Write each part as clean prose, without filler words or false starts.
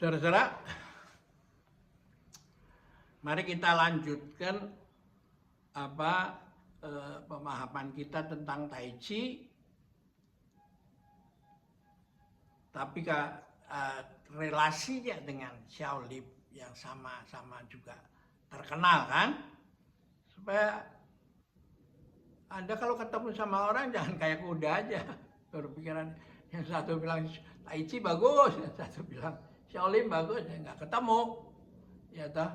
Saudara-saudara, mari kita lanjutkan pemahaman kita tentang Tai Chi, tapi relasinya dengan Shaolin yang sama-sama juga terkenal kan, supaya Anda kalau ketemu sama orang jangan kayak kuda aja berpikiran yang satu bilang Tai Chi bagus, yang satu bilang Shaolin bagus, ya nggak ketemu, ya toh.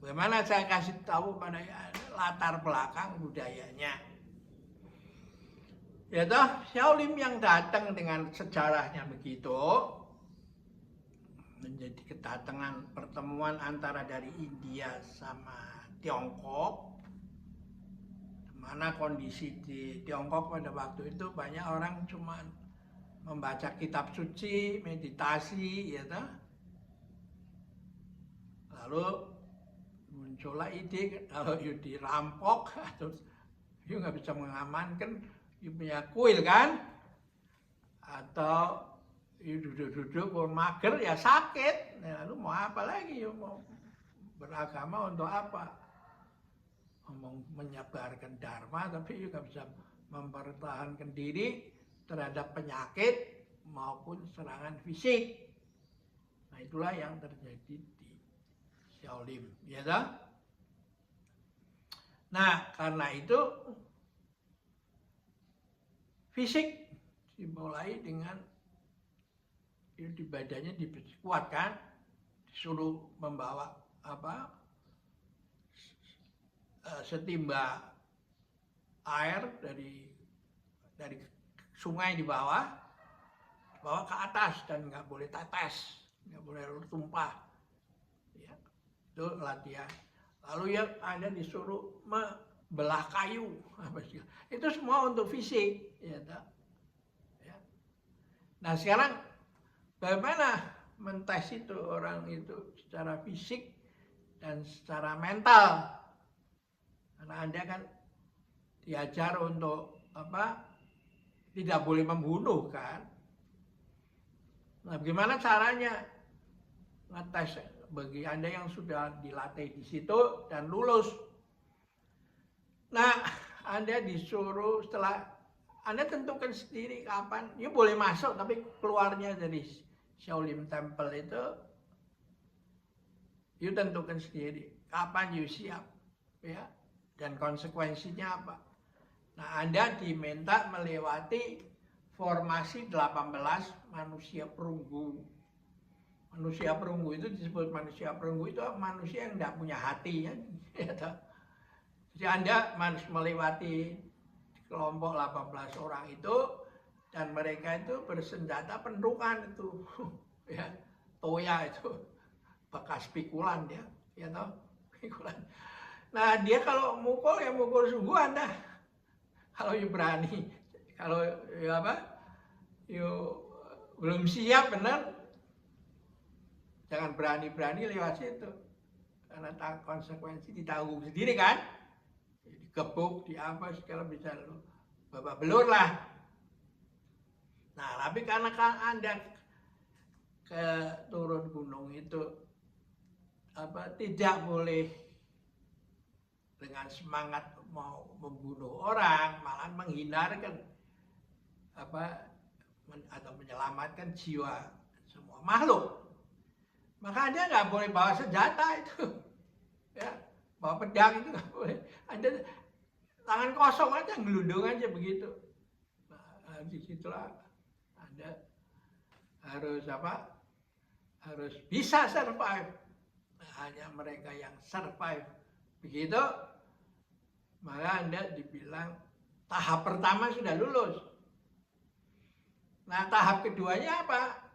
Bagaimana saya kasih tahu pada latar belakang budayanya, ya toh. Shaolin yang datang dengan sejarahnya begitu, menjadi kedatangan pertemuan antara dari India sama Tiongkok, mana kondisi di Tiongkok pada waktu itu banyak orang cuma membaca kitab suci, meditasi, ya toh. Lalu muncullah ide kalau you dirampok atau you nggak bisa mengamankan you punya kuil kan, atau you duduk-duduk mau mager ya sakit. Nah, lalu mau apa lagi, you mau beragama untuk apa? Ngomong menyebarkan dharma tapi you nggak bisa mempertahankan diri terhadap penyakit maupun serangan fisik. Nah, itulah yang terjadi di Shaolin, ya toh? Nah, karena itu fisik dimulai dengan di badannya dikuatkan, disuruh membawa setimba air dari sungai di bawah ke atas dan nggak boleh tetes, nggak boleh tumpah, ya, itu latihan. Lalu yang ada disuruh membelah kayu, itu semua untuk fisik, ya. Nah sekarang bagaimana mentes itu orang itu secara fisik dan secara mental, karena Anda kan diajar untuk tidak boleh membunuh kan. Nah, bagaimana caranya ngetes bagi Anda yang sudah dilatih di situ dan lulus? Nah, Anda disuruh setelah Anda tentukan sendiri kapan, you boleh masuk, tapi keluarnya dari Shaolin Temple itu you tentukan sendiri kapan you siap, ya, dan konsekuensinya apa. Nah, Anda diminta melewati formasi 18 manusia perunggu. Manusia perunggu itu disebut manusia perunggu, itu manusia yang tidak punya hati, ya. Jadi Anda harus melewati kelompok 18 orang itu, dan mereka itu bersenjata pendukan itu, ya, toya itu bekas pikulan, ya toh, pikulan. Nah, dia kalau mukul ya mukul sungguh Anda. Kalau you berani, kalau you belum siap benar, jangan berani-berani lewat situ, karena konsekuensi ditanggung sendiri kan, dikebuk, segala bisa lu babak belur lah. Nah, tapi karena kan Anda ke turun gunung itu tidak boleh dengan semangat mau membunuh orang, malah menghindarkan atau menyelamatkan jiwa semua makhluk. Maka Anda nggak boleh bawa senjata itu, ya, bawa pedang itu nggak boleh. Anda tangan kosong aja, ngelundung aja begitu. Nah, disitulah Anda harus bisa survive. Nah, hanya mereka yang survive begitu, maka Anda dibilang tahap pertama sudah lulus. Nah, tahap keduanya apa?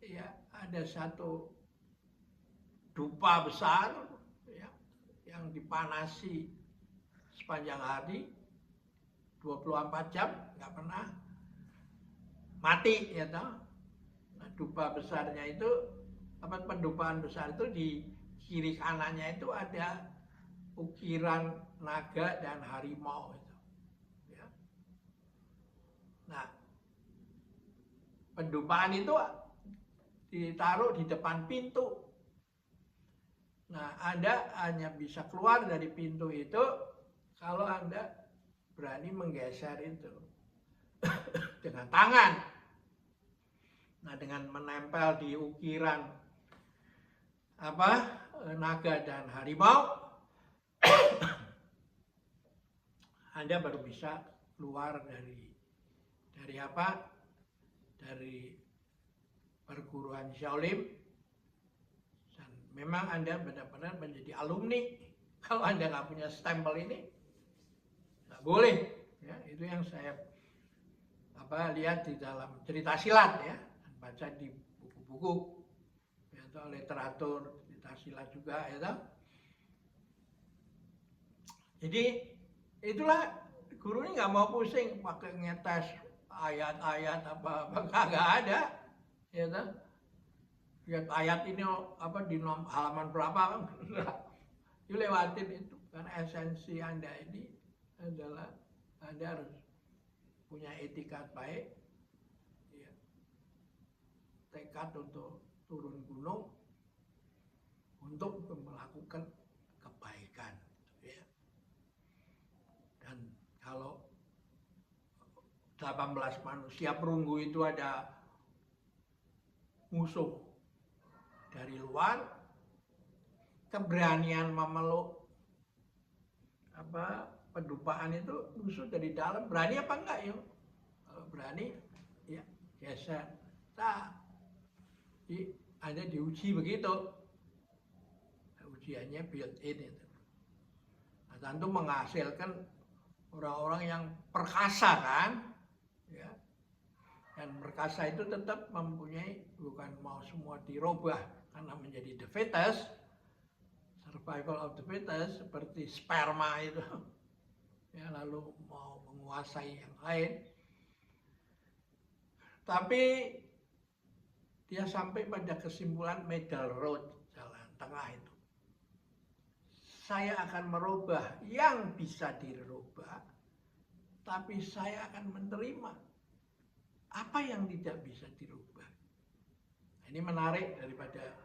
Ya, ada satu dupa besar, ya, yang dipanasi sepanjang hari 24 jam, nggak pernah mati, ya toh. Nah, dupa besarnya itu, pendupaan besar itu di kiri kanannya itu ada ukiran naga dan harimau itu, ya. Nah, pendupaan itu ditaruh di depan pintu. Nah, Anda hanya bisa keluar dari pintu itu kalau Anda berani menggeser itu dengan tangan. Nah, dengan menempel di ukiran naga dan harimau, Anda baru bisa keluar dari perguruan Shaolin. Dan memang Anda benar-benar menjadi alumni. Kalau Anda nggak punya stempel ini, nggak boleh. Ya, itu yang saya lihat di dalam cerita silat ya, dan baca di buku-buku atau literatur cerita silat juga ya. Jadi itulah guru ini nggak mau pusing pakai ngetes ayat-ayat apa nggak ada ya kan. Lihat ayat ini di halaman berapa kan. You lewatin itu karena esensi Anda ini adalah Anda harus punya etikat baik ya. Tekad untuk turun gunung untuk melakukan kebaikan ya. Dan kalau 18 manusia perunggu itu ada musuh dari luar, keberanian memeluk pendupaan itu musuh dari dalam, berani apa enggak yuk? Kalau berani ya geser. Jadi Anda diuji begitu. Ujiannya built in itu. Nah, tentu menghasilkan orang-orang yang perkasa kan, ya. Dan perkasa itu tetap mempunyai, bukan mau semua dirubah karena menjadi the fittest, survival of the fittest seperti sperma itu, ya, lalu mau menguasai yang lain. Tapi dia sampai pada kesimpulan middle road, jalan tengah itu. Saya akan merubah yang bisa dirubah, tapi saya akan menerima apa yang tidak bisa dirubah. Ini menarik daripada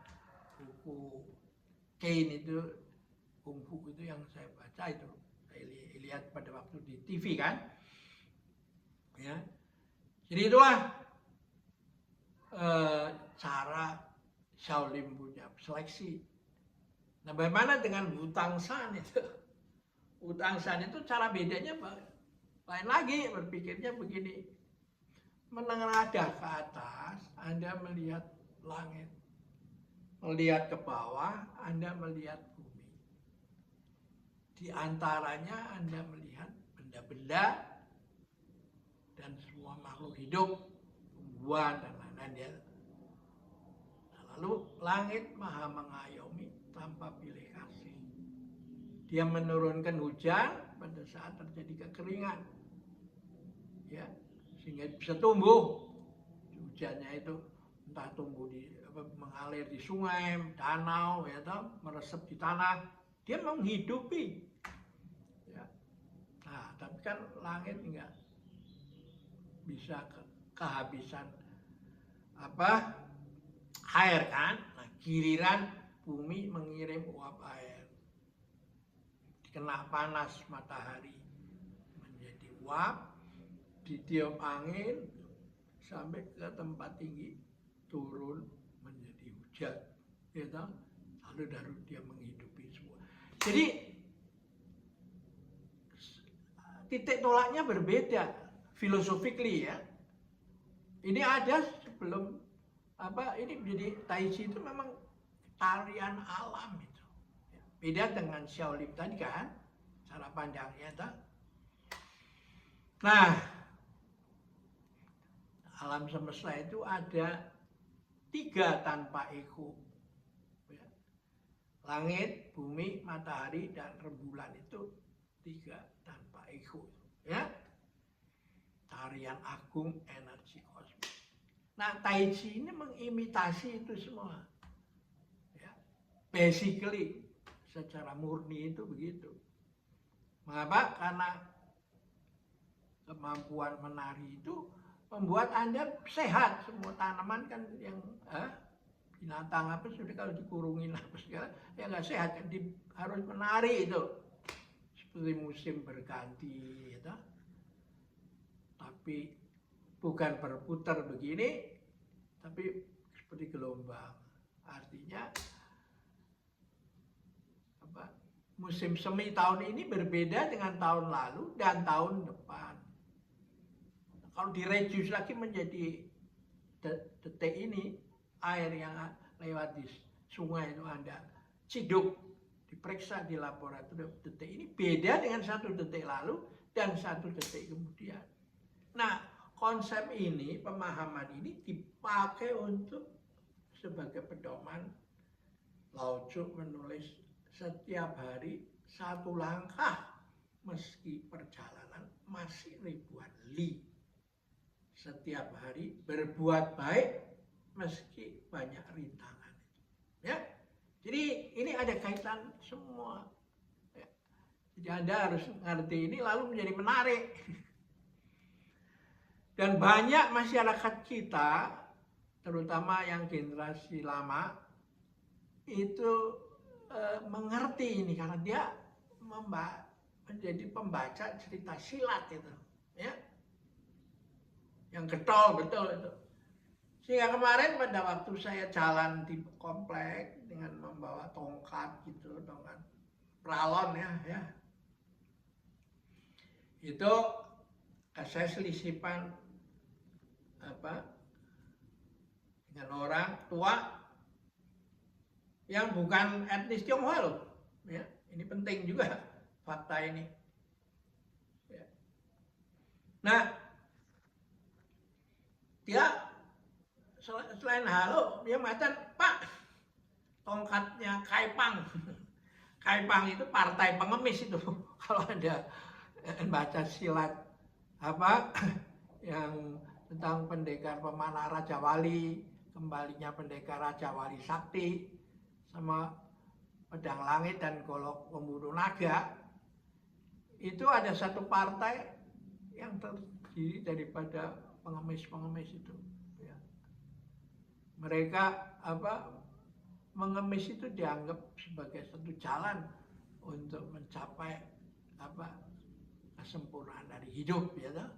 buku Caine itu, kungfu itu yang saya baca itu. Saya lihat pada waktu di TV kan. Ya. Jadi itulah cara Shaolin punya seleksi. Nah, bagaimana dengan Wutang Shan itu? Wutang Shan itu cara bedanya lain lagi, berpikirnya begini. Menengadah ke atas, Anda melihat langit. Melihat ke bawah, Anda melihat bumi. Di antaranya Anda melihat benda-benda dan semua makhluk hidup, tumbuhan dan lain-lain ya. Nah, lalu langit maha mengayomi tanpa pilih kasih. Dia menurunkan hujan pada saat terjadi kekeringan, ya, sehingga bisa tumbuh. Hujannya itu entah tumbuh mengalir di sungai, danau, ya, meresap di tanah. Dia menghidupi. Ya. Nah, tapi kan langit enggak bisa kehabisan air kan. Nah, giliran bumi mengirim uap air. Kena panas matahari menjadi uap, ditiup angin sampai ke tempat tinggi, turun menjadi hujan, ya toh? Lalu dia menghidupi semua. Jadi titik tolaknya berbeda, philosophically ya. Ini ada sebelum ini menjadi Tai Chi itu memang tarian alam itu. Beda dengan Shaolin tadi kan, cara pandangnya toh. Nah, alam semesta itu ada 3 tanpa ego. Ya. Langit, bumi, matahari, dan rembulan itu 3 tanpa ego. Ya. Tarian agung energi kosmos. Nah, Tai Chi ini mengimitasi itu semua. Ya. Basically, secara murni itu begitu. Mengapa? Karena kemampuan menari itu membuat Anda sehat. Semua tanaman kan yang binatang apa sudah kalau dikurungin apa segala ya nggak sehat, harus menari itu seperti musim berganti gitu. Tapi bukan berputar begini, tapi seperti gelombang. Artinya apa, musim semi tahun ini berbeda dengan tahun lalu dan tahun depan. Kalau direduce lagi menjadi detik ini, air yang lewat di sungai itu Anda ciduk, diperiksa di laboratorium detik ini beda dengan 1 detik lalu dan 1 detik kemudian. Nah, konsep ini, pemahaman ini dipakai untuk sebagai pedoman. Lao Tzu menulis setiap hari 1 langkah meski perjalanan masih ribuan li. Setiap hari berbuat baik meski banyak rintangan. Ya, jadi ini ada kaitan semua. Ya. Jadi Anda harus ngerti ini lalu menjadi menarik. Dan banyak masyarakat kita, terutama yang generasi lama, itu mengerti ini karena dia menjadi pembaca cerita silat itu, ya, yang getol betul itu. Sehingga kemarin pada waktu saya jalan di komplek dengan membawa tongkat gitu, tongkat pralon ya, itu saya selisipan dengan orang tua yang bukan etnis Tionghoa loh, ya. Ini penting juga fakta ini. Ya. Nah, dia selain halo, dia mengatakan, Pak, tongkatnya Kaipang. Kaipang itu partai pengemis itu. Kalau Anda baca silat yang tentang pendekar pemanah Raja Wali, kembalinya pendekar Raja Wali Sakti, sama pedang langit dan golok pembunuh naga, itu ada satu partai yang terdiri daripada pengemis-pengemis itu. Ya. Mereka mengemis itu dianggap sebagai satu jalan untuk mencapai kesempurnaan dari hidup, ya.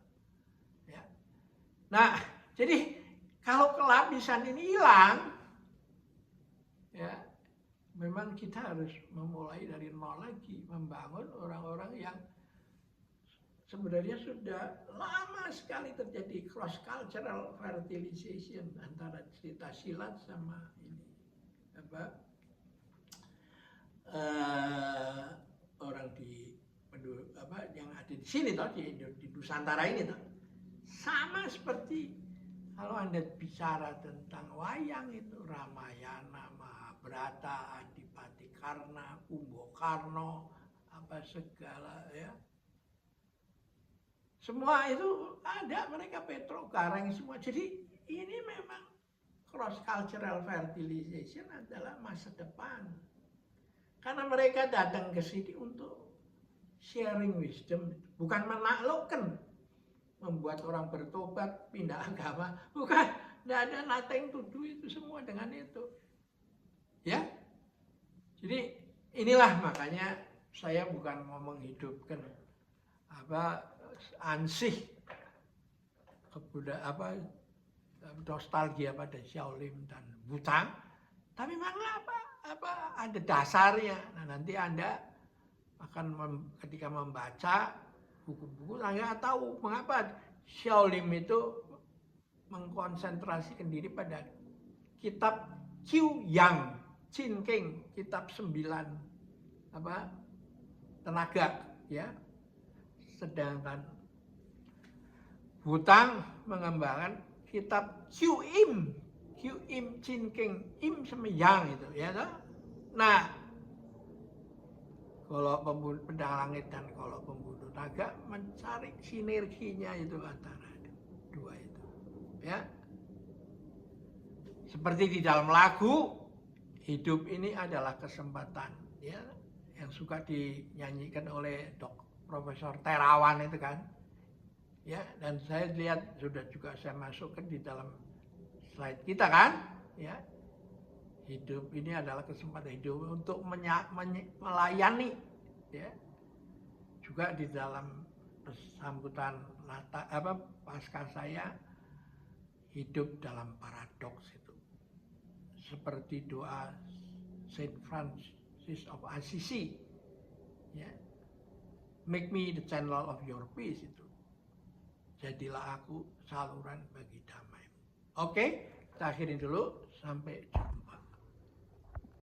Nah, jadi kalau kelapisan ini hilang, ya, memang kita harus memulai dari nol lagi, membangun orang-orang yang sebenarnya sudah lama sekali terjadi cross cultural fertilization antara cerita silat sama ini orang yang ada di sini toh, di Nusantara ini toh. Sama seperti kalau Anda bicara tentang wayang itu Ramayana, Mahabharata, Adipati Karna, Kumbakarna, segala ya. Semua itu ada, mereka Petro Gareng semua. Jadi ini memang cross cultural fertilization adalah masa depan. Karena mereka datang ke sini untuk sharing wisdom, bukan menaklukkan, membuat orang bertobat, pindah agama, bukan, tidak ada nothing to do itu semua dengan itu, ya. Jadi inilah makanya saya bukan mau menghidupkan ansih nostalgia pada Shaolin dan Wutang, tapi memang ada dasarnya. Nah, nanti Anda akan ketika membaca buku-buku, Anda tahu mengapa Shaolin itu mengkonsentrasikan diri pada kitab Qiu Yang, Qin King, kitab 9 tenaga, ya. Sedangkan Wutang mengembangkan kitab Qiu Im, Qin King, Im sama Yang itu, ya toh. Nah, kalau pedang langit dan kalau pembunuh naga mencari sinerginya itu antara dua itu, ya. Seperti di dalam lagu, hidup ini adalah kesempatan, ya, yang suka dinyanyikan oleh Profesor Terawan itu kan, ya. Dan saya lihat sudah juga saya masukkan di dalam slide kita kan, ya. Hidup ini adalah kesempatan hidup untuk melayani, ya. Juga di dalam sambutan Paskah saya, hidup dalam paradoks itu. Seperti doa Saint Francis of Assisi, ya. Make me the channel of your peace itu. Jadilah aku saluran bagi damai. Oke, kita akhirin dulu. Sampai jumpa.